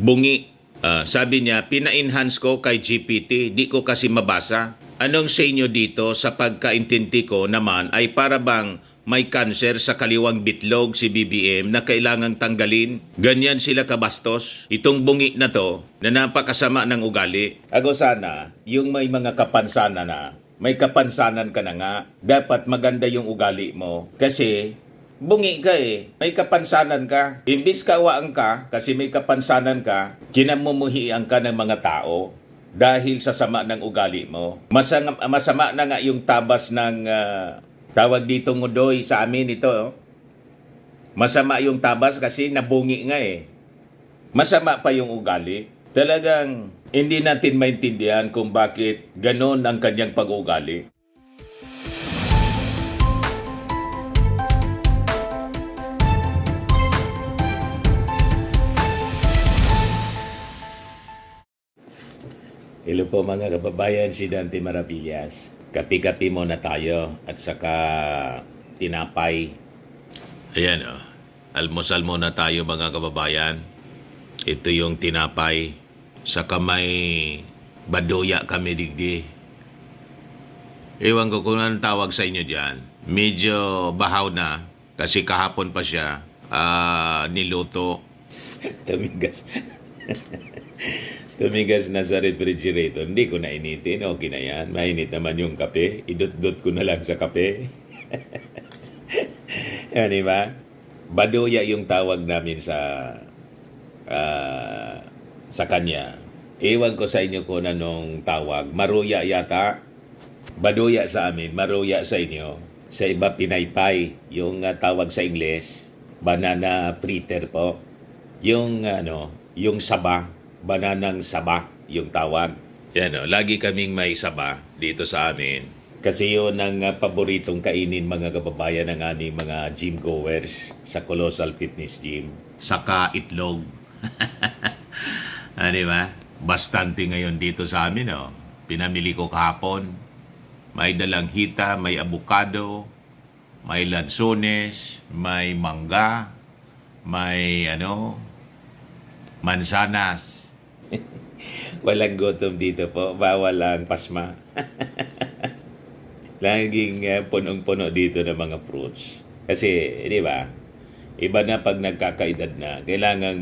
Bungi. Sabi niya, pina-enhance ko kay GPT, di ko kasi mabasa. Anong sa inyo dito sa pagkaintindi ko naman ay para bang may cancer sa kaliwang bitlog si BBM na kailangang tanggalin? Ganyan sila kabastos. Itong bungi na to na napakasama ng ugali. Ako sana, yung may mga kapansanan na, may kapansanan ka na nga, dapat maganda yung ugali mo. Kasi bungi ka eh. May kapansanan ka. Imbis kawaan ka, kasi may kapansanan ka, kinamumuhian ka ng mga tao dahil sa sama ng ugali mo. Masama na nga yung tabas ng tawag dito ngudoy sa amin ito. Oh. Masama yung tabas kasi nabungi nga eh. Masama pa yung ugali. Talagang hindi natin maintindihan kung bakit ganon ang kanyang pag-ugali. Hello po mga kababayan, si Dante Maravillas. Kapi-kapi muna tayo at saka tinapay. Ayan o, almusal muna tayo mga kababayan. Ito yung tinapay. Saka may baduya kami digdi. Ewan ko kung anong tawag sa inyo dyan. Medyo bahaw na kasi kahapon pa siya niluto. Tumigas. Tumigas na sa refrigerator. Hindi ko na initin. Okay na yan. Mainit naman yung kape. Idot-dot ko na lang sa kape. Yan, diba? Baduya yung tawag namin sa kanya. Ewan ko sa inyo kung anong tawag. Maruya yata. Baduya sa amin. Maruya sa inyo. Sa iba, pinaypay. Yung tawag sa Ingles. Banana fritter po. Yung yung saba. Bananang saba yung tawag. Yan o, lagi kaming may saba dito sa amin. Kasi yun ang paboritong kainin mga kababayan ng aming mga gym goers sa Colossal Fitness Gym. Saka itlog. Di ba? Bastante ngayon dito sa amin o. Pinamili ko kahapon. May dalang hita, may avocado, may lansones, may mangga, may mansanas. Walang gutom dito po. Bawal ang pasma. Laging punong-puno dito ng mga fruits. Kasi, di ba? Iba na pag nagkakaedad na. Kailangan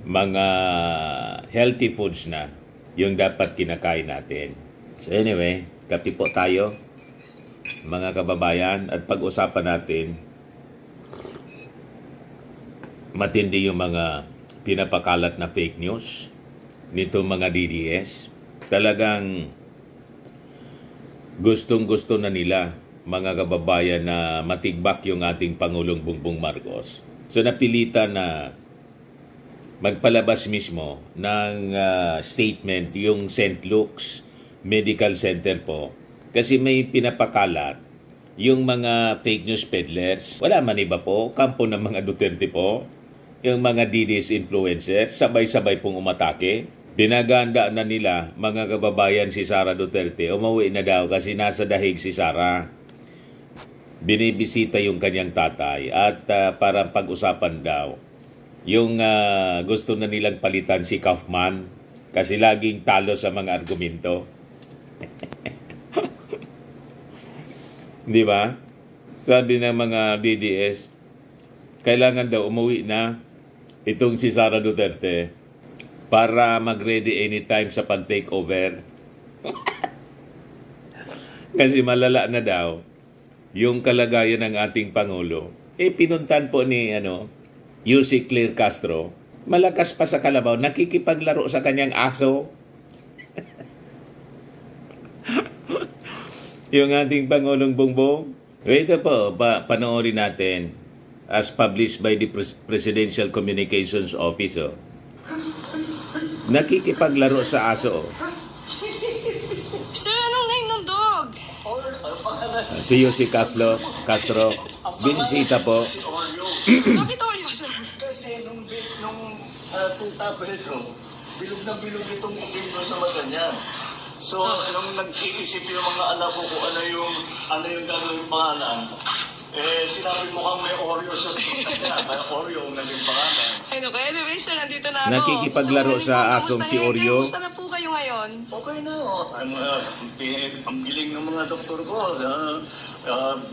mga healthy foods na yung dapat kinakain natin. So anyway, kape po tayo, mga kababayan. At pag-usapan natin, matindi yung mga pinapakalat na fake news nito mga DDS. Talagang gustong-gusto na nila mga kababayan na matigbak yung ating Pangulong Bongbong Marcos. So napilitan na magpalabas mismo ng statement yung St. Luke's Medical Center po. Kasi may pinapakalat yung mga fake news peddlers. Wala man iba po, kampo ng mga Duterte po. Yung mga DDS influencer, sabay-sabay pong umatake. Pinaganda na nila, mga kababayan, si Sara Duterte. Umuwi na daw kasi nasa dahig si Sara. Binibisita yung kanyang tatay at para pag-usapan daw. Yung gusto na nilang palitan si Kaufman kasi laging talo sa mga argumento. Di ba? Sabi ng mga DDS, kailangan daw umuwi na itong si Sara Duterte para mag-ready anytime sa pag-takeover. Kasi malala na daw yung kalagayan ng ating Pangulo. Pinuntan po ni Yussi Claire Castro, malakas pa sa kalabaw, nakikipaglaro sa kanyang aso. Yung ating Pangulong Bongbong. Ito po, panoorin natin as published by the Presidential Communications Office. Nakikipaglaro sa aso. Sir, anong name ng dog? Si Yussi Castro, binisita po. Bakit Oreo, sir? Kasi nung tuta pa ito, bilog na bilog itong itim doon sa mata niya. So, nung nag-iisip yung mga anak ko kung ano yung gagawin pangalan, Sinabi mo kang may Oreo sa sita niya. Kaya Oreo ang naging pangalan. Ay, naku. Anyway, sir, nandito na ako. Nakikipaglaro So, sa kamusta asong si ngayon? Oreo? Kamusta na po kayo ngayon? Okay na. Ang giling ng mga doktor ko.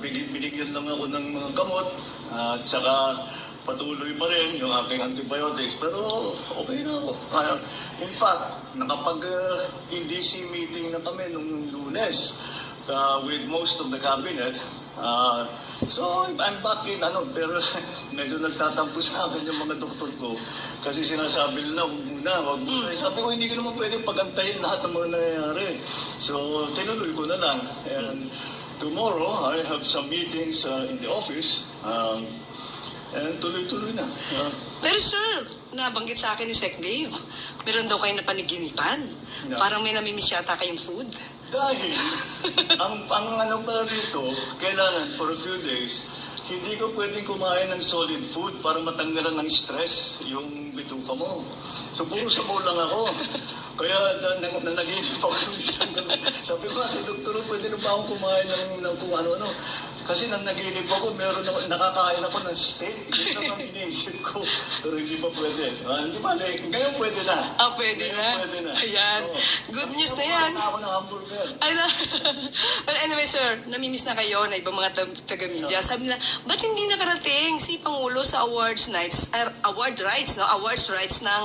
Binigyan lang ako ng mga gamot. At saka patuloy pa rin yung aking antibiotics. Pero okay na ako. In fact, nakapag-EDC meeting na kami nung Lunes with most of the cabinet. So I'm back in pero medyo nagtatampo sa akin yung mga doktor ko kasi sinasabi nila wag muna. Sabi ko hindi ko naman pwedeng pagantayin lahat ng mga nangyayari. So tinuloy ko na lang. And tomorrow I have some meetings in the office and tuloy-tuloy na. Pero sir, nabanggit sa akin ni Sec Dave, meron daw kayo napaniginipan. Yeah. Parang may namimiss yata kayong food. Dahil, ang ano pala rito, kailangan for a few days, hindi ko pwedeng kumain ng solid food para matanggalan ng stress yung bituka mo. So, puro sabaw lang ako. Kaya nanaginip ako ng isang gabi. Sabi ko sa doktor, pwede na ba akong kumain ng kung ano-ano? Kasi nanaginip ako, nakakain ako ng steak. Yun naman iniisip ko. Pero hindi pa pwede. Hindi pa, ngayon pwede na. Pwede Ngayon na. Pwede na. Ayan. Oo. Good news na yan. Kumain ako ng hamburger. Ay na. But anyway, sir, namimiss na kayo na ibang mga taga-media. Sabi nila, ba't hindi nakarating si Pangulo sa awards rights ng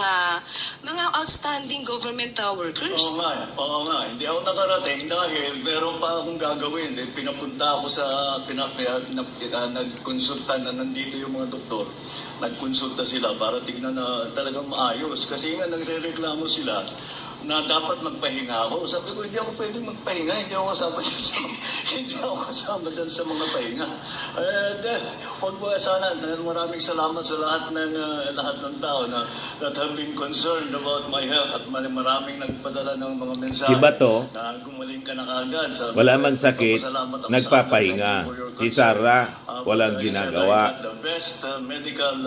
mga outstanding government workers? Oo nga. Hindi ako nakarating dahil meron pa akong gagawin. Pinapunta ako sa nagkonsulta na nandito yung mga doktor. Nagkonsulta sila para tignan na talagang maayos. Kasi nga nagre-reklamo sila na dapat magpahinga ako. Sabi ko, hindi ako pwedeng magpahinga. Hindi ako kasama dyan sa mga pahinga. Huwag mo sana, maraming salamat sa lahat ng tao that have been concerned about my health at maraming nagpadala ng mga mensahe. Si Bato, na gumaling ka na kaagad. Sabi wala ko, mang sakit, nagpapasalamat ako sa nagpapahinga. akin for your Si concern. Sara, But walang I said, ginagawa. I got the best medical,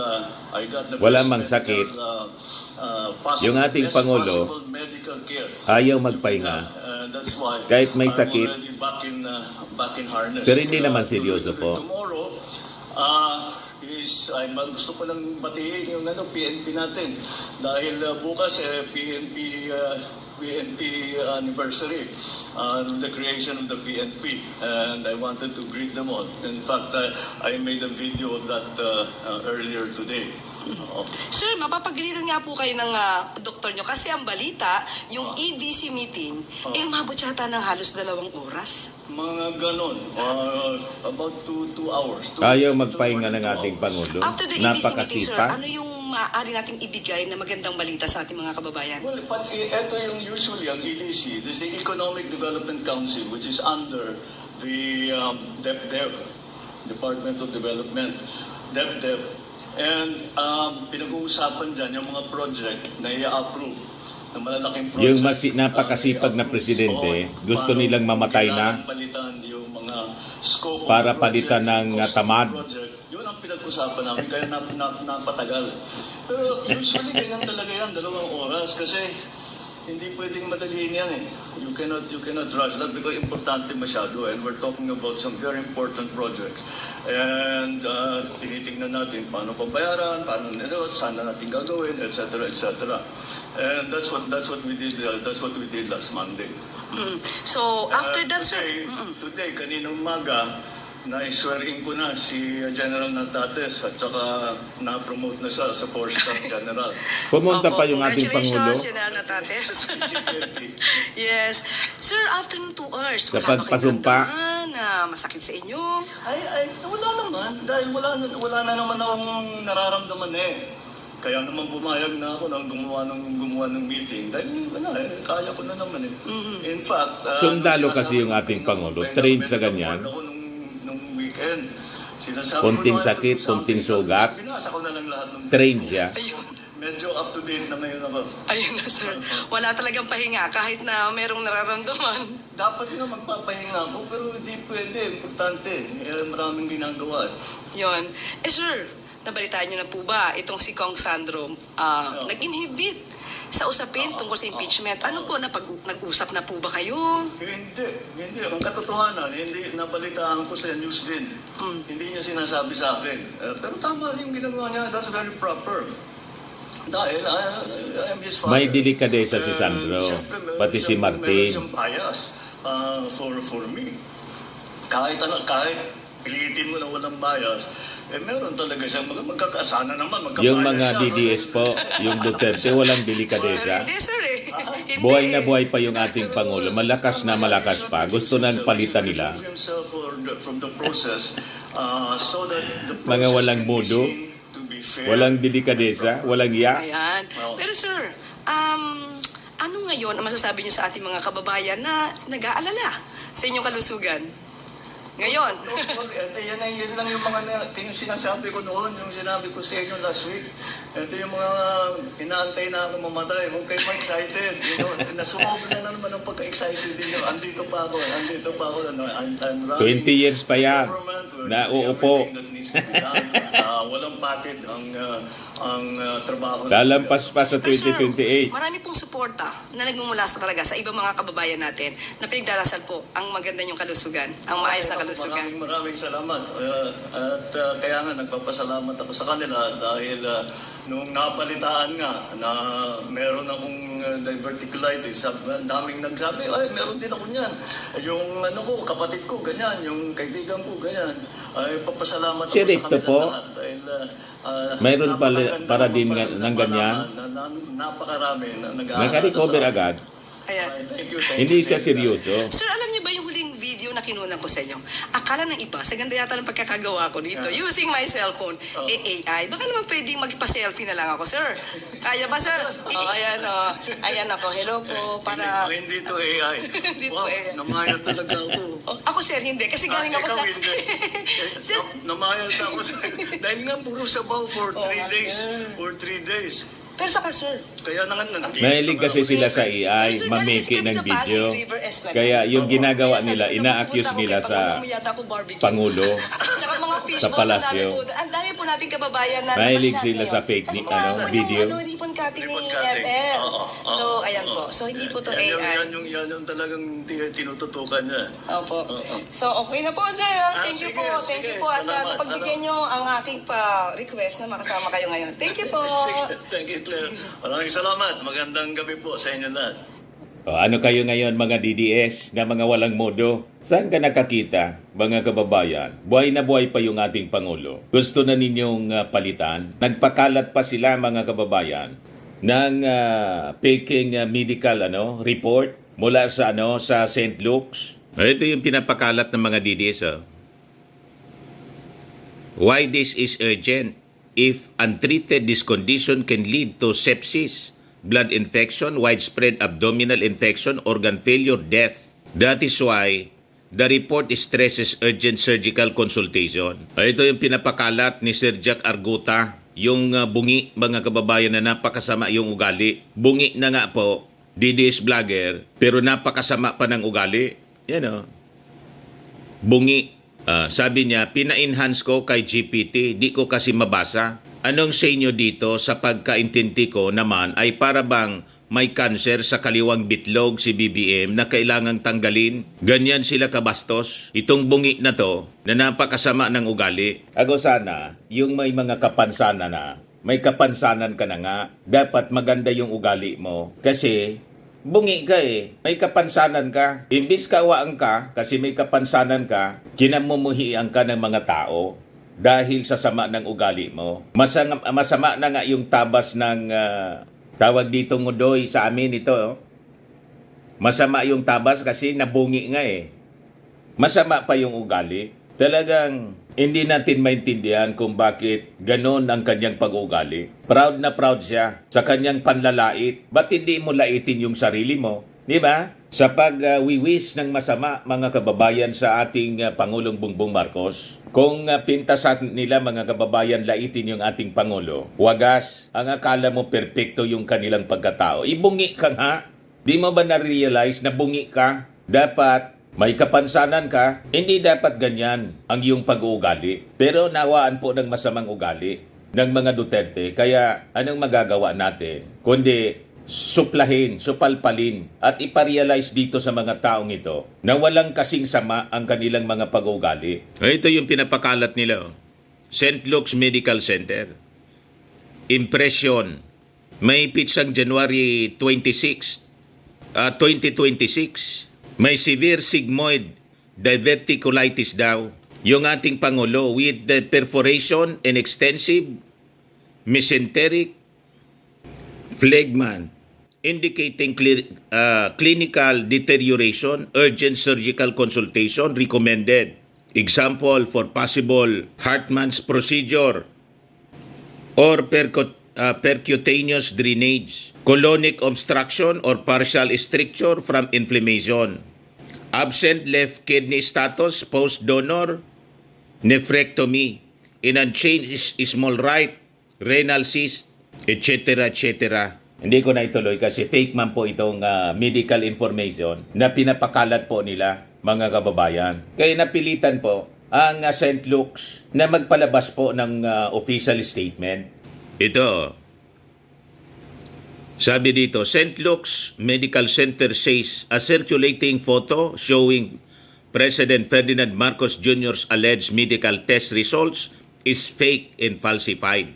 I got the Wala best mang sakit. possible, Yung ating best Pangulo, possible medical care. ayaw magpahinga. That's why Kahit may I'm sakit. already back in harness. Pero hindi naman seryoso po. Tomorrow, gusto ko lang batiin yung PNP natin. Dahil bukas, PNP anniversary, the creation of the PNP, and I wanted to greet them all. In fact, I made a video of that earlier today. Sir, mapapagalitan nga po kayo ng doktor nyo kasi ang balita, yung EDC meeting, umabot yata ng halos 2 oras. Mga ganon, about 2 hours. Ayaw magpahinga ng ating Pangulo. After the EDC meeting, sir, Napakasipa. ano yung maaari nating ibigay na magandang balita sa ating mga kababayan? Well, ito yung usually ang EDC, this is the Economic Development Council, which is under the DepDev, Department of Development, DepDev. And pinag-uusapan dyan yung mga project na i-approve na malalaking project. Yung napakasipag na presidente, gusto nilang mamatay na Palitan yung mga scope of para the project, palitan ng cost of the tamad. project. Yun ang pinag-usapan namin, kaya napatagal. Pero usually ganyan talaga yan, 2 oras kasi hindi pwedeng madaliin yan eh. You cannot rush that because importante masyado and we're talking about some very important projects. And tinitingnan natin paano pabayaran, saan na natin gagawin, etc. And that's what we did last Monday. So, after that, sir... Today, kaninang umaga, na-swearing ko na si General Natates at saka na-promote na siya sa 4-star General. Pumunta pa yung ating Pangulo. Congratulations, General Natates. Yes. Sir, after ng 2 hours, Sa wala ba kayong pagpasumpa. naramdaman na masakit sa inyo? Ay, wala naman. Dahil wala na naman akong nararamdaman eh. Kaya naman pumayag na ako nang gumawa ng meeting. Dahil wala kaya ko na naman eh. In fact, Sundalo kasi yung ating Pangulo, trained sa ganyan. Nung weekend, sinasabi Konting ko na, sakit, konting sugat. Binasa ko na lang lahat ng Trained siya. Ayun. Medyo up to date na ngayon ako. Ayun na, sir. Wala talagang pahinga kahit na merong nararamdaman. Dapat nga magpapahinga ako, pero hindi pwede. Importante. Maraming ginagawa. Yon. Sir, nabalitaan niyo na po ba itong si Kong Sandro nag-inhibit sa usapin tungkol sa impeachment? Ano po, nag-usap na po ba kayo? Hindi. Ang katotohanan, hindi nabalitaan ko sa news din. Hindi niya sinasabi sa akin. Pero tama yung ginagawa niya. That's very proper. Dahil I'm his father. May delikadesa si Sandro, Siyempre, pati si Martin. Meron siyang bias for me. Kahit pilitin mo na walang bias, meron talaga siyang magkakasana naman. Yung magkabias mga siya. DDS po, yung Duterte, walang delikadesa. Hindi, sir eh. Hindi. Buhay na buhay pa yung ating Pangulo. Malakas na malakas pa. Gusto nang palitan nila. Himself from the process, so that the process Mga walang can be modo, seen to be fair. walang delikadesa, walang iya. Ayan. Pero sir, ano ngayon ang masasabi niyo sa ating mga kababayan na nag-aalala sa inyong kalusugan? Ngayon. Yan lang yung mga sinasabi ko noon, yung sinabi ko sa inyo last week. Ito yung mga inaantay na ako mamatay. Huwag kayo ma-excited. Nasumobra na naman ang pagka-excited din. Andito pa ako. I'm 20 years pa yan na uupo. Walang patid ang trabaho. Lalampas pa sa Pero sir, 2028. marami pong suporta na nagmumula sa talaga sa ibang mga kababayan natin na pinagdarasal po ang maganda niyong kalusugan, ang maayos na kalusugan. Maraming salamat. At kaya nga nagpapasalamat ako sa kanila dahil nung napalitaan nga na meron akong diverticulitis, ang daming nagsabi, ay meron din ako niyan. Yung kapatid ko, ganyan. Yung kaibigan ko, ganyan. Ay papasalamat ako Si sa Ricto kanila po, lahat. Dahil mayroon napakaganda para din ng ganyan. Napakarami na nag-aaral. Naka-recover agad. Ayan. Thank you. Hindi siya Thank you. seryoso. Sir, alam niyo ba yung huling video na kinunan ko sa inyo? Akala ng iba, sa ganda yata ng pagkakagawa ko dito, using my cellphone, AI. Baka naman pwedeng magpa-selfie na lang ako, sir. Kaya ba, sir? Ayan, ayan ako. Hello po, para... Hindi to AI. Hindi to Wow, AI. namayat talaga ako. Ako, sir, hindi. Kasi galing ako Ikaw sa... hindi. Sir, Namayat ako. Dahil nga puro sabaw for 3 nga, days. sir. For 3 days. pero saka, sir, Kaya na nga Mahilig kasi sila sa AI, Sir, mamiki galing ng kami sa video. Pasig River Esplanade. Kaya yung ginagawa Kaya nila, sabi ko, ina-accuse pupunta ako nila kay sa Pangulo, umiyata ako barbecue. Pangulo. Tsaka mga fish Sa balls, palasyo. ang dami po nating kababayan na Mahilig namasyal sila sa ngayon. fake Kasi ni- nga po video. yung ribbon cutting ni Ribbon cutting. FL. Oo. So, ayan po. So, hindi po to AI. Yan yung talagang tinututukan niya. Opo. Oo. So, okay na po, sir. Thank you sige, po. Thank sige. you po. At Salamat, pagbigyan nyo ang aking request na makasama kayo ngayon. Thank you po. Sige, thank you, Claire. Maraming salamat. Magandang gabi po sa inyo lahat. O, ano kayo ngayon mga DDS na mga walang modo? Saan ka nakakita, mga kababayan? Buhay na buhay pa yung ating Pangulo. Gusto na ninyong palitan? Nagpakalat pa sila mga kababayan ng faking medical report mula sa sa St. Luke's. Ito yung pinapakalat ng mga DDS. Why this is urgent? If untreated, this condition can lead to sepsis, blood infection, widespread abdominal infection, organ failure, death. That is why the report stresses urgent surgical consultation. Ito yung pinapakalat ni Sir Jack Arguta, yung bungi, mga kababayan, na napakasama yung ugali. Bungi na nga po, DDS vlogger, pero napakasama pa ng ugali. Yan bungi. Sabi niya, pina-enhance ko kay GPT, di ko kasi mabasa. Anong sa inyo dito sa pagkaintindi ko naman ay para bang may cancer sa kaliwang bitlog si BBM na kailangang tanggalin? Ganyan sila kabastos. Itong bungi na to na napakasama ng ugali. Ako sana, yung may mga kapansanan na, may kapansanan ka na nga, dapat maganda yung ugali mo. Kasi bungi ka may kapansanan ka. Imbis kawaan ka, kasi may kapansanan ka, kinamumuhian ka ng mga tao dahil sa sama ng ugali mo. Masama na nga yung tabas ng, tawag dito ngudoy sa amin ito. Masama yung tabas kasi nabungi nga Masama pa yung ugali. Talagang hindi natin maintindihan kung bakit ganon ang kanyang pag-ugali. Proud na proud siya sa kanyang panlalait. Ba't hindi mo laitin yung sarili mo? Di ba? Sa pag-wiwis ng masama, mga kababayan, sa ating Pangulong Bongbong Marcos, kung pintasan nila, mga kababayan, laitin yung ating Pangulo, wagas, ang akala mo perpekto yung kanilang pagkatao. Ibungi ka nga. Di mo ba na-realize na bungi ka? Dapat may kapansanan ka, hindi dapat ganyan ang iyong pag-uugali. Pero nawaan po ng masamang ugali. ng mga Duterte. Kaya anong magagawa natin? Kundi suplahin, supalpalin at iparealize dito sa mga taong ito na walang kasing sama ang kanilang mga pag-ugali. Ito yung pinapakalat nila. St. Luke's Medical Center. Impression. May pitsang January 26, 2026. May severe sigmoid diverticulitis daw. Yung ating Pangulo with the perforation and extensive mesenteric phlegma indicating clinical deterioration, urgent surgical consultation recommended. Example for possible Hartmann's procedure or percutaneous drainage, colonic obstruction or partial stricture from inflammation, absent left kidney status post-donor, nephrectomy, in unchanged small right, renal cyst, etc. etc. Hindi ko na ituloy kasi fake man po itong medical information na pinapakalat po nila, mga kababayan. Kaya napilitan po ang St. Luke's na magpalabas po ng official statement. Ito, sabi dito, St. Luke's Medical Center says a circulating photo showing President Ferdinand Marcos Jr.'s alleged medical test results is fake and falsified.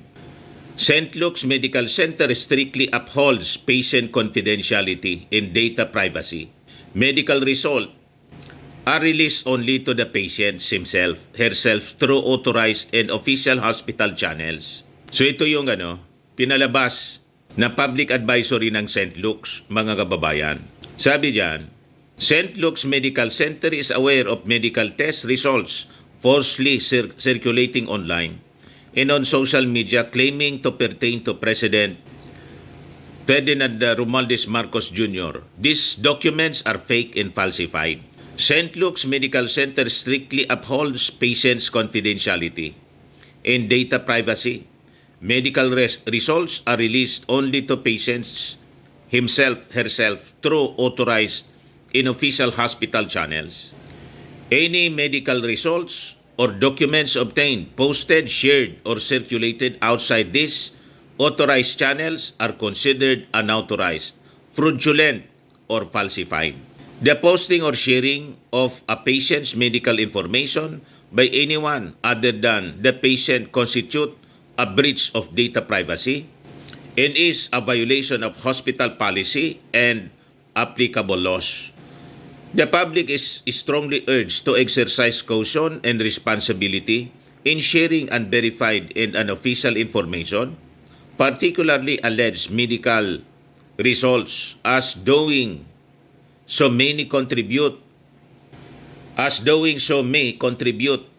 St. Luke's Medical Center strictly upholds patient confidentiality and data privacy. Medical results are released only to the patient herself through authorized and official hospital channels. So ito yung pinalabas na public advisory ng St. Luke's, mga kababayan. Sabi diyan, St. Luke's Medical Center is aware of medical test results falsely circulating online and on social media claiming to pertain to President Ferdinand Romualdez Marcos Jr. These documents are fake and falsified. St. Luke's Medical Center strictly upholds patients' confidentiality and data privacy. Medical results are released only to patients herself through authorized and official hospital channels. Any medical results or documents obtained, posted, shared, or circulated outside these authorized channels are considered unauthorized, fraudulent, or falsified. The posting or sharing of a patient's medical information by anyone other than the patient constitute a breach of data privacy and is a violation of hospital policy and applicable laws. The public is strongly urged to exercise caution and responsibility in sharing unverified and unofficial information, particularly alleged medical results, as doing so may contribute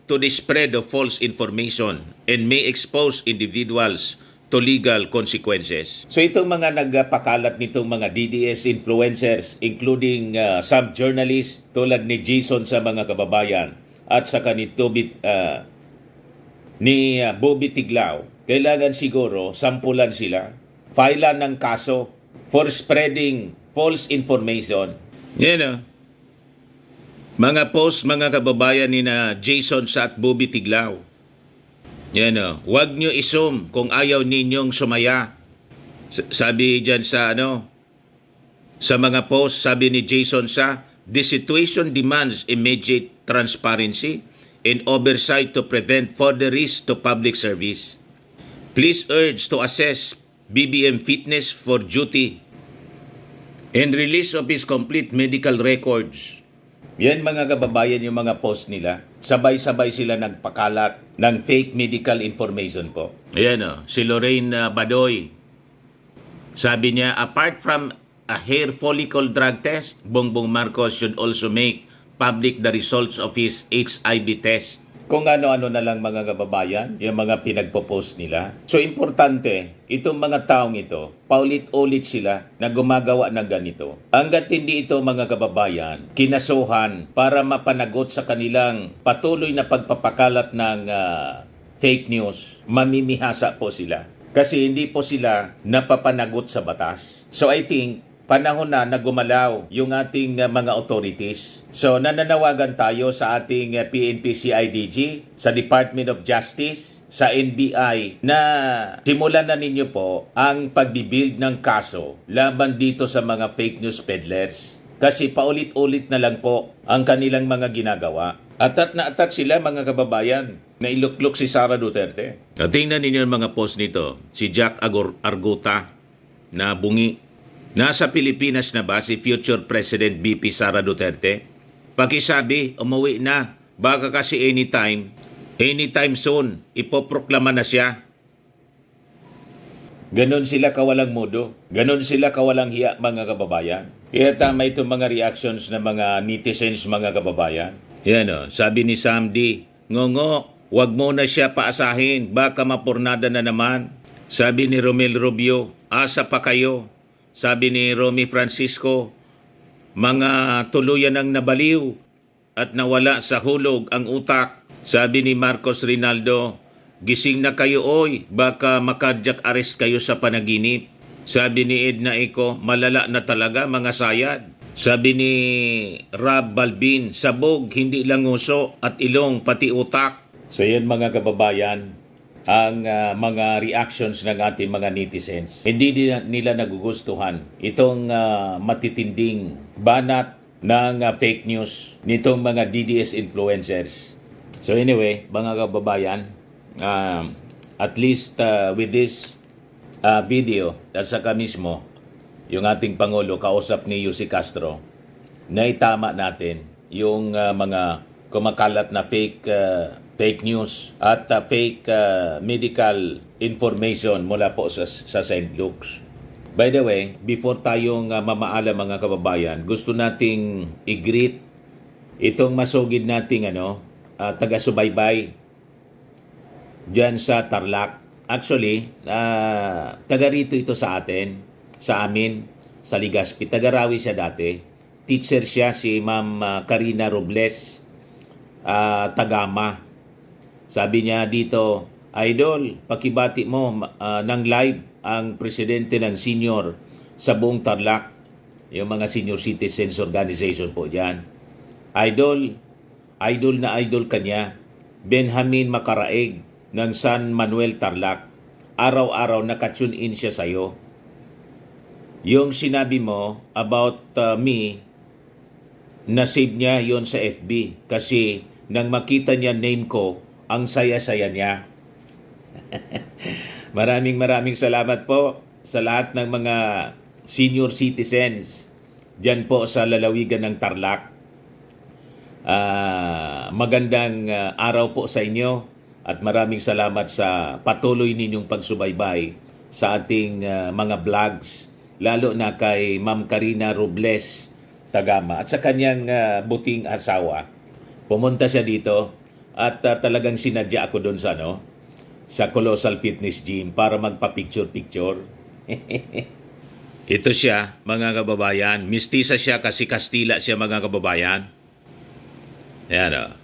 to the spread of false information and may expose individuals to legal consequences. So itong mga nagpakalat nitong mga DDS influencers, including some journalists tulad ni Jason sa mga kababayan at saka ni Bobby Tiglao, kailangan siguro sampulan sila, filean ng kaso for spreading false information. Yan mga post, mga kababayan ni na Jason sa at Bobby Tiglao. Yan huwag nyo isum kung ayaw ninyong sumaya. Sabi dyan sa sa mga post, sabi ni Jason sa, the situation demands immediate transparency and oversight to prevent further risk to public service. Please urge to assess BBM fitness for duty and release of his complete medical records. Yan mga kababayan yung mga post nila. Sabay-sabay sila nagpakalat ng fake medical information po. Ayan si Lorraine Badoy. Sabi niya, apart from a hair follicle drug test, Bongbong Marcos should also make public the results of his HIV test. Kung ano-ano na lang mga kababayan, yung mga pinagpo-post nila. So importante, itong mga taong ito, paulit-ulit sila na gumagawa ng ganito. Hanggat hindi ito mga kababayan, kinasuhan para mapanagot sa kanilang patuloy na pagpapakalat ng fake news, mamimihasa po sila. Kasi hindi po sila napapanagot sa batas. So I think, panahon na gumalaw yung ating mga authorities. So nananawagan tayo sa ating PNP CIDG, sa Department of Justice, sa NBI na simulan na ninyo po ang pagbibuild ng kaso laban dito sa mga fake news peddlers. Kasi paulit-ulit na lang po ang kanilang mga ginagawa. Atat na atat sila mga kababayan na iluklok si Sara Duterte. Tingnan ninyo ang mga post nito. Si Jack Arguta na bungi. Nasa Pilipinas na ba si future President BP Sara Duterte? Pakisabi, umuwi na. Baka kasi anytime soon, ipoproklama na siya. Ganon sila kawalang mudo. Ganon sila kawalang hiya mga kababayan. Kaya tama itong mga reactions ng mga netizens mga kababayan. Yan o, sabi ni Sam D, Ngongo, wag mo na siya paasahin, baka mapurnada na naman. Sabi ni Romel Rubio, asa pa kayo. Sabi ni Romy Francisco, mga tuluyan ang nabaliw at nawala sa hulog ang utak. Sabi ni Marcos Rinaldo, gising na kayo oy, baka makadyak arrest kayo sa panaginip. Sabi ni Edna Eco, malala na talaga mga sayad. Sabi ni Rab Balbin, sabog, hindi lang nguso at ilong, pati utak. So yan mga kababayan, ang mga reactions ng ating mga netizens. Hindi nila nagugustuhan itong matitinding banat ng fake news nitong mga DDS influencers. So anyway, mga kababayan, at least with this video at saka mismo yung ating Pangulo kausap ni Yussi Castro na itama natin yung mga kumakalat na fake news at fake medical information mula po sa St. Luke's. By the way, before tayong mamaalam mga kababayan, gusto nating i-greet itong masugid nating taga-subaybay dyan sa Tarlac. Actually, taga rito ito sa amin, sa Legazpi. Taga-Rawi siya dati. Teacher siya, si Ma'am Karina Robles, Tagama. Sabi niya dito, Idol, pakibati mo ng live ang presidente ng senior sa buong Tarlac. Yung mga senior citizens organization po dyan. Idol na idol kanya, Benjamin Macaraeg ng San Manuel Tarlac. Araw-araw nakatune in siya sa'yo. Yung sinabi mo about me, na-save niya yon sa FB kasi nang makita niya name ko, ang saya-saya niya. Maraming salamat po sa lahat ng mga senior citizens dyan po sa lalawigan ng Tarlac. Magandang araw po sa inyo at maraming salamat sa patuloy ninyong pagsubaybay sa ating mga vlogs, lalo na kay Ma'am Karina Robles Tagama at sa kanyang buting asawa. Pumunta siya dito at talagang sinadya ako doon sa Colossal Fitness Gym para magpa-picture-picture. Ito siya, mga kababayan. Mistisa siya kasi Kastila siya, mga kababayan. Ayan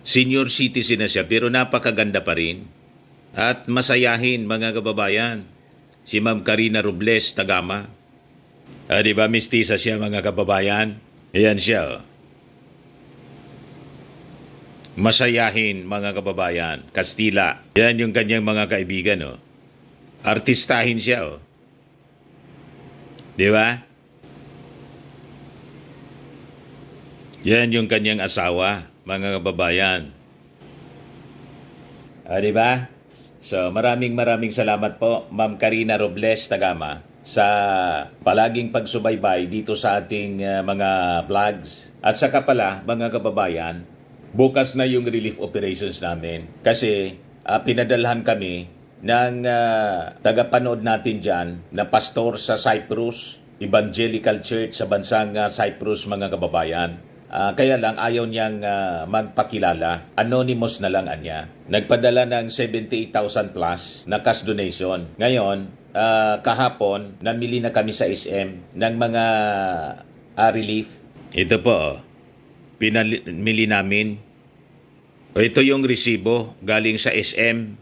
Senior citizen na siya pero napakaganda pa rin. At masayahin, mga kababayan. Si Ma'am Karina Robles Tagama. Di ba mistisa siya, mga kababayan? Ayan siya. Masayahin, mga kababayan. Kastila. Yan yung kanyang mga kaibigan. Artistahin siya. Di ba? Yan yung kanyang asawa, mga kababayan. Di ba? So, maraming salamat po, Ma'am Karina Robles Tagama, sa palaging pagsubaybay dito sa ating mga vlogs. At saka pala, mga kababayan, bukas na yung relief operations namin. Kasi pinadalhan kami ng tagapanood natin dyan na pastor sa Cyprus, Evangelical Church sa bansang Cyprus, mga kababayan. Kaya lang ayaw niyang magpakilala. Anonymous na lang anya. Nagpadala ng 78,000 plus na cash donation. Ngayon, kahapon, namili na kami sa SM ng mga relief. Ito po, pinamili namin. Ito yung resibo galing sa SM.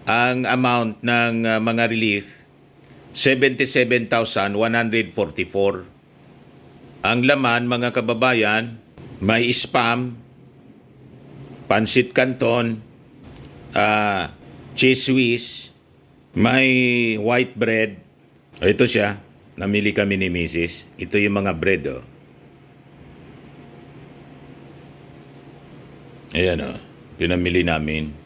Ang amount ng mga relief 77,144. Ang laman, mga kababayan, may spam, pansit canton, cheese whiz, may white bread. O, ito siya. Namili kami ni Mrs. Ito yung mga bread, oh. Ayan, oh. Pinamili namin.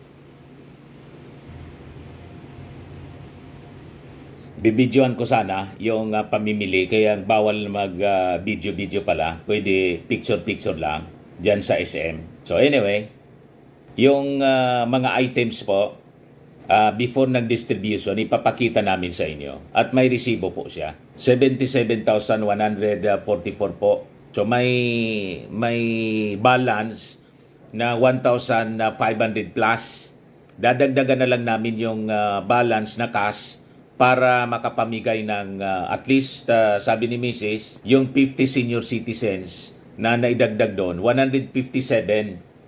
Bibidyoan ko sana yung pamimili, kaya bawal mag-video-video pala. Pwede picture-picture lang dyan sa SM. So anyway, yung mga items po, before ng distribution, ipapakita namin sa inyo. At may resibo po siya. 77,144 po. So may balance na 1,500 plus. Dadagdagan na lang namin yung balance na cash para makapamigay ng at least, sabi ni Mrs., yung 50 senior citizens na naidagdag doon, 157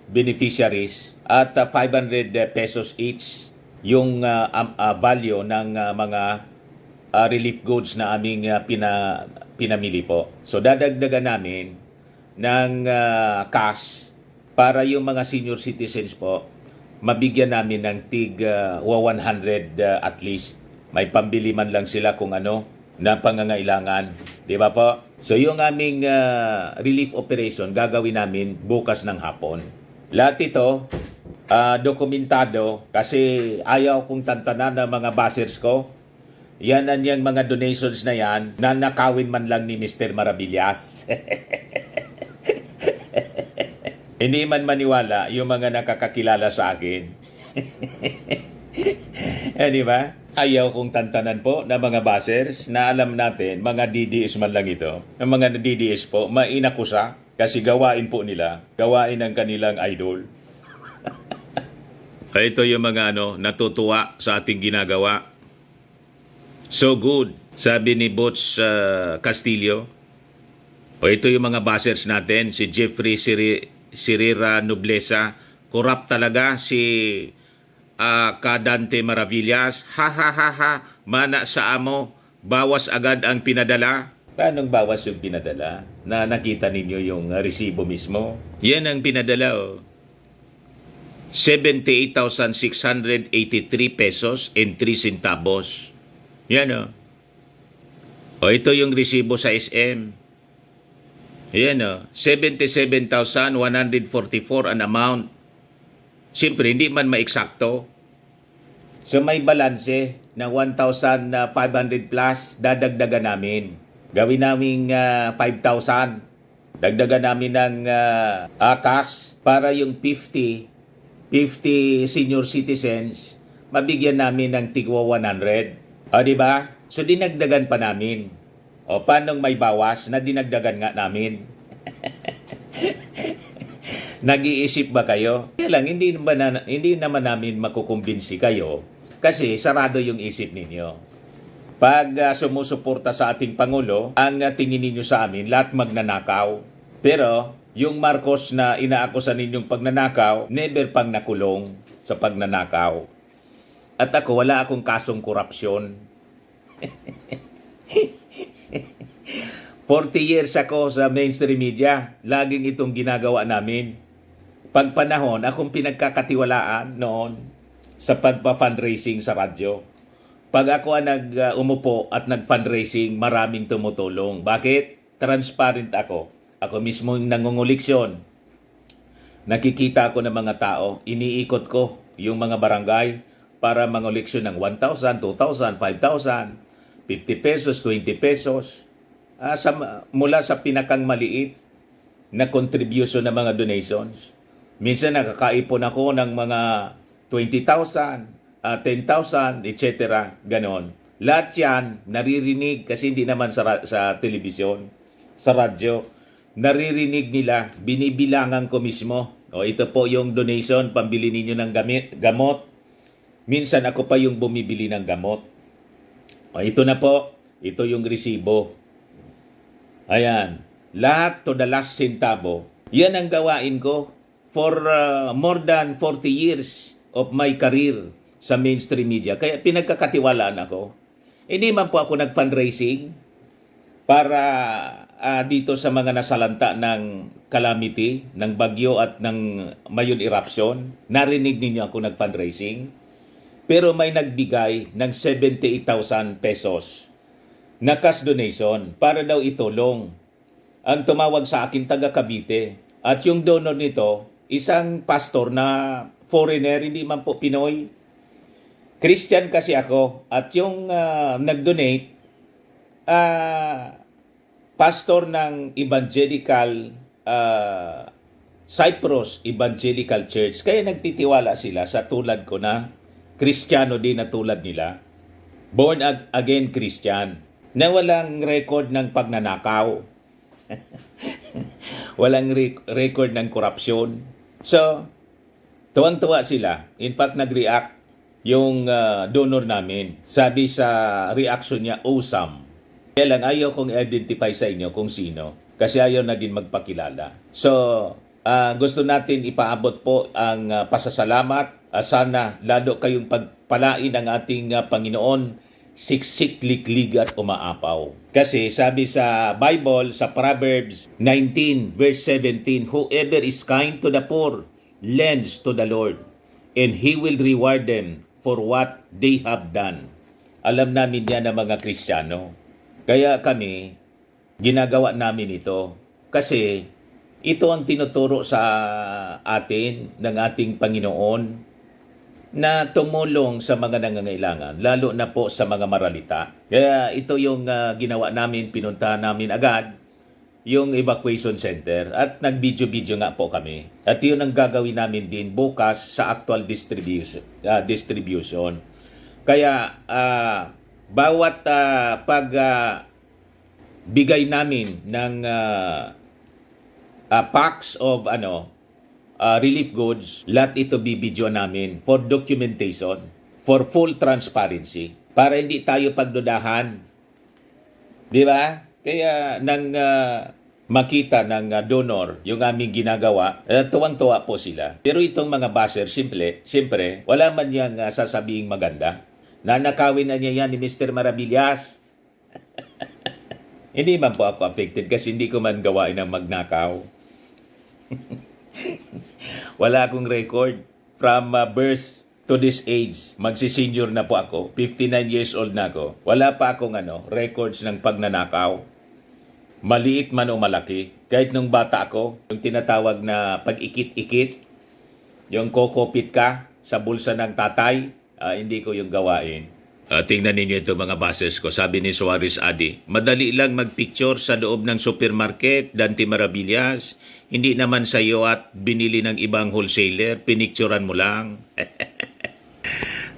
beneficiaries at 500 pesos each yung value ng mga relief goods na aming pinamili po. So dadagdagan namin ng cash para yung mga senior citizens po, mabigyan namin ng tig 100 at least. May pambili man lang sila kung ano na pangangailangan. Di ba po? So yung aming relief operation, gagawin namin bukas ng hapon. Lahat ito, dokumentado kasi ayaw kong tantanan ng mga bashers ko. Yan ang yung mga donations na yan na nakawin man lang ni Mr. Maravillas. Hindi man maniwala yung mga nakakakilala sa akin. Di ba? Ayaw kong tantanan po na mga bashers na alam natin, mga DDS man lang ito. Ang mga DDS po, mainakusa kasi gawain po nila, gawain ng kanilang idol. Ito yung mga natutuwa sa ating ginagawa. So good, sabi ni Boots Castillo. O ito yung mga bashers natin, si Jeffrey Sirira Noblesa. Corrupt talaga si Kadante Maravillas. Ha ha ha ha, mana sa amo, bawas agad ang pinadala. Paanong bawas yung pinadala? Na nakita ninyo yung resibo mismo? Yan ang pinadala, oh. 78,683 pesos and 3 centavos. Yan, oh. O ito yung resibo sa SM. Yan, oh. 77,144 an amount. Siyempre, hindi man maeksakto. So may balanse na 1,500 plus, dadagdagan namin. Gawin namin 5,000. Dagdagan namin ng cash para yung 50 senior citizens, mabigyan namin ng tigwa 100. O, di ba? So dinagdagan pa namin. O, paano may bawas na dinagdagan nga namin? Nag-iisip ba kayo? Kaya lang, hindi naman namin makukumbinsi kayo kasi sarado yung isip ninyo. Pag sumusuporta sa ating Pangulo, ang tingin ninyo sa amin, lahat magnanakaw. Pero yung Marcos na inaakusan ninyong pagnanakaw, never pang nakulong sa pagnanakaw. At ako, wala akong kasong korupsyon. 40 years ako sa mainstream media, laging itong ginagawa namin. Pagpanahon, akong pinagkakatiwalaan noon sa pagpa-fundraising sa radyo. Pag ako ang umupo at nag-fundraising, maraming tumutulong. Bakit? Transparent ako. Ako mismo yung nangunguliksyon. Nakikita ako ng mga tao, iniikot ko yung mga barangay para manguliksyon ng 1,000, 2,000, 5,000, 50 pesos, 20 pesos. Mula sa pinakang maliit na contribution ng mga donations. Minsan nakakaipon ako ng mga 20,000, 10,000, etc. Ganon. Lahat yan naririnig kasi hindi naman sa telebisyon, sa radyo. Naririnig nila, binibilangan ko mismo. O ito po yung donation, pambili ninyo ng gamot. Minsan ako pa yung bumibili ng gamot. O ito na po, ito yung resibo. Ayan, lahat to the last centavo. Yan ang gawain ko for more than 40 years of my career sa mainstream media. Kaya pinagkakatiwalaan ako. Hindi man po ako nag-fundraising para dito sa mga nasalanta ng calamity, ng bagyo at ng Mayon eruption. Narinig ninyo ako nag-fundraising. Pero may nagbigay ng 78,000 pesos na cash donation para daw itulong. Ang tumawag sa akin taga Cavite. At yung donor nito, isang pastor na foreigner, hindi man po Pinoy. Christian kasi ako. At yung nag-donate, pastor ng Evangelical Cyprus Evangelical Church. Kaya nagtitiwala sila sa tulad ko na Kristiyano din na tulad nila. Born again Christian. Na walang record ng pagnanakaw. Walang record ng korupsyon. So, tuwang-tuwa sila. In fact, nag-react yung donor namin. Sabi sa reaction niya, awesome. Kaya lang ayaw kong identify sa inyo kung sino. Kasi ayaw na din magpakilala. So, gusto natin ipaabot po ang pasasalamat. Sana lalo kayong pagpalain ng ating Panginoon, siksik, liklig at umaapaw. Kasi sabi sa Bible, sa Proverbs 19 verse 17, whoever is kind to the poor lends to the Lord, and He will reward them for what they have done. Alam namin yan ng mga Kristiyano. Kaya kami, ginagawa namin ito. Kasi ito ang tinuturo sa atin ng ating Panginoon na tumulong sa mga nangangailangan, lalo na po sa mga maralita. Kaya ito yung ginawa namin, pinuntahan namin agad yung evacuation center at nag-video-video nga po kami. At yun ang gagawin namin din bukas sa actual distribution. Kaya bawat bigay namin ng packs of relief goods, lahat ito bibidyo namin for documentation, for full transparency, para hindi tayo pagdudahan. Di ba? Kaya nang makita ng donor yung aming ginagawa, tuwang-tuwa po sila. Pero itong mga basher, siyempre, wala man yang sasabing maganda. Nanakawin na niya yan ni Mr. Maravillas. Hindi man po ako affected kasi hindi ko man gawain ang magnakaw. Wala akong record from birth to this age. Magsi-senior na po ako. 59 years old na ako. Wala pa akong records ng pagnanakaw. Maliit man o malaki. Kahit nung bata ako, yung tinatawag na pag-ikit-ikit, yung kokopit ka sa bulsa ng tatay, hindi ko yung gawain. Tingnan ninyo ito mga bases ko. Sabi ni Suarez Adi, madali lang magpicture sa loob ng supermarket, Dante Maravillas. Hindi naman sa iyo at binili ng ibang wholesaler, pinicturan mo lang.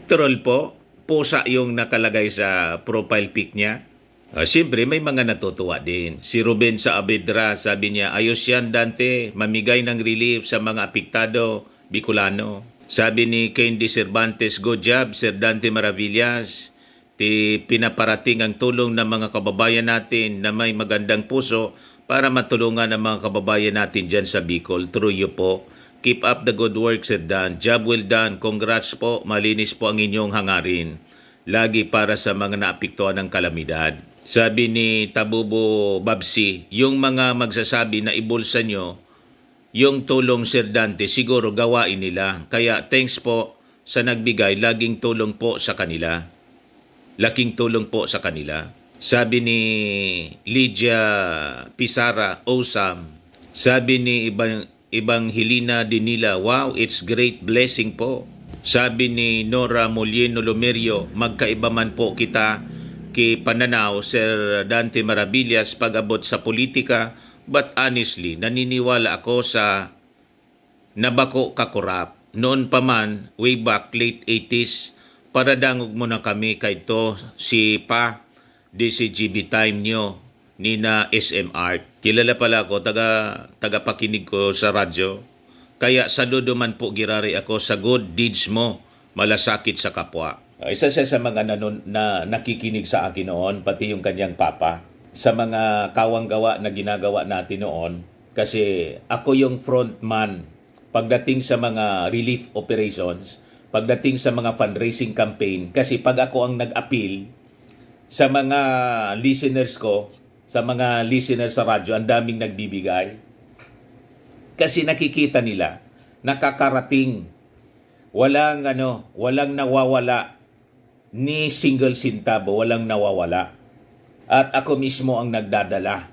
Troll po, pusa yung nakalagay sa profile pic niya. Siyempre, may mga natutuwa din. Si Ruben sa Abedra, sabi niya, ayos yan Dante, mamigay ng relief sa mga apektado, Bicolano. Sabi ni Candy Cervantes, good job, Sir Dante Maravillas. Pinaparating ang tulong ng mga kababayan natin na may magandang puso para matulungan ang mga kababayan natin dyan sa Bicol. Through you po. Keep up the good work, Sir Dan. Job well done. Congrats po. Malinis po ang inyong hangarin. Lagi para sa mga naapektuhan ng kalamidad. Sabi ni Tabubo Babsi, yung mga magsasabi na ibulsa nyo, yung tulong Sir Dante, siguro gawain nila. Kaya thanks po sa nagbigay. Laging tulong po sa kanila. Laking tulong po sa kanila. Sabi ni Lydia Pisara, awesome. Sabi ni Helena Dinila, wow, it's great blessing po. Sabi ni Nora Molieno Lomerio, magkaiba man po kita kay pananaw, Sir Dante Maravillas, pag-abot sa politika, but honestly, naniniwala ako sa nabako kakurap. Noon pa man, way back late 80s, para dangog mo na kami kay to si Pa, DCGB time nyo, ni na SM Art. Kilala pala ako, taga-pakinig ko sa radyo. Kaya saludo man po girari ako sa good deeds mo, malasakit sa kapwa. Isa siya sa mga na nakikinig sa akin noon, pati yung kanyang papa, sa mga kawang-gawa na ginagawa natin noon. Kasi ako yung frontman pagdating sa mga relief operations, pagdating sa mga fundraising campaign. Kasi pag ako ang nag-appeal sa mga listeners ko, sa mga listeners sa radyo, ang daming nagbibigay. Kasi nakikita nila, nakakarating, walang nawawala ni single centavo, walang nawawala. At ako mismo ang nagdadala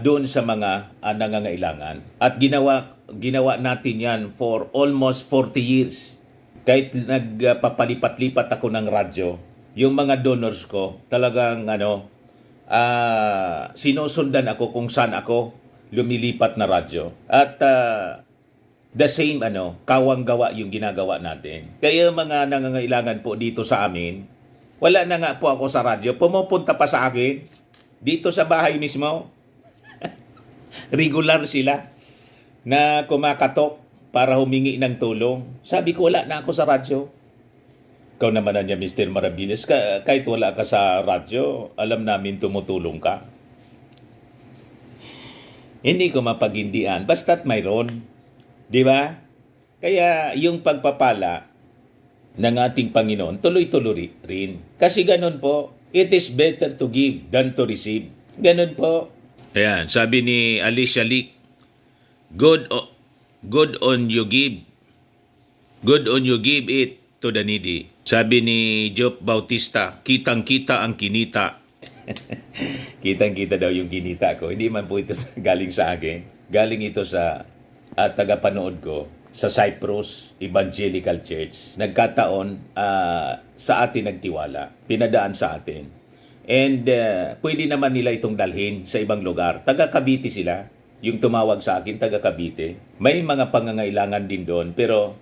doon sa mga nangangailangan. At ginawa natin yan for almost 40 years. Kahit nagpapalipat-lipat ako ng radyo, yung mga donors ko, talagang sinusundan ako kung saan ako lumilipat na radyo. At the same, kawang-gawa yung ginagawa natin. Kaya mga nangangailangan po dito sa amin, wala na nga po ako sa radyo, pumupunta pa sa akin, dito sa bahay mismo. Regular sila na kumakatok para humingi ng tulong. Sabi ko, wala na ako sa radyo. Ikaw naman na niya, Mr. Maravillas, kahit wala ka sa radyo, alam namin tumutulong ka. Hindi ko mapagindian, basta't mayroon. Di ba? Kaya yung pagpapala ng ating Panginoon, tuloy-tuloy rin. Kasi ganun po, it is better to give than to receive. Ganun po. Ayan, sabi ni Alicia Leak, good on you give. Good on you give it to the needy. Sabi ni Job Bautista, kitang-kita ang kinita. Kitang-kita daw yung kinita ko. Hindi man po ito galing sa akin. Galing ito sa tagapanood ko sa Cyprus Evangelical Church. Nagkataon sa atin nagtiwala. Pinadaan sa atin. And pwede naman nila itong dalhin sa ibang lugar. Taga Cavite sila. Yung tumawag sa akin, taga Cavite. May mga pangangailangan din doon. Pero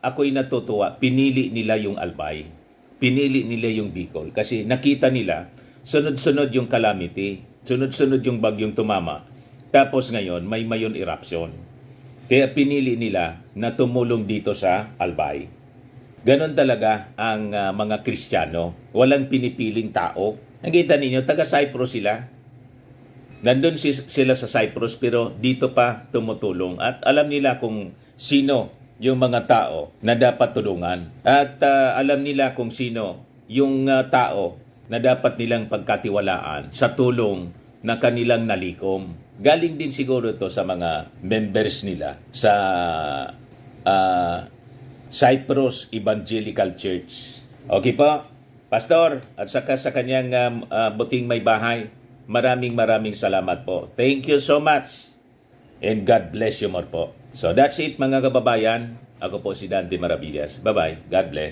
ako'y natutuwa. Pinili nila yung Albay. Pinili nila yung Bicol. Kasi nakita nila, sunod-sunod yung calamity. Sunod-sunod yung bagyong tumama. Tapos ngayon, may mayon eruption. Kaya pinili nila na tumulong dito sa Albay. Ganon talaga ang mga Kristiyano. Walang pinipiling tao. Nakita ninyo, taga Cyprus sila. Nandun sila sa Cyprus pero dito pa tumutulong. At alam nila kung sino yung mga tao na dapat tulungan. At alam nila kung sino yung tao na dapat nilang pagkatiwalaan sa tulong na kanilang nalikom. Galing din siguro ito sa mga members nila sa Cyprus Evangelical Church. Okay po, Pastor, at saka sa kanyang buting may bahay, maraming salamat po. Thank you so much. And God bless you more po. So that's it mga kababayan. Ako po si Dante Maravillas. Bye-bye. God bless.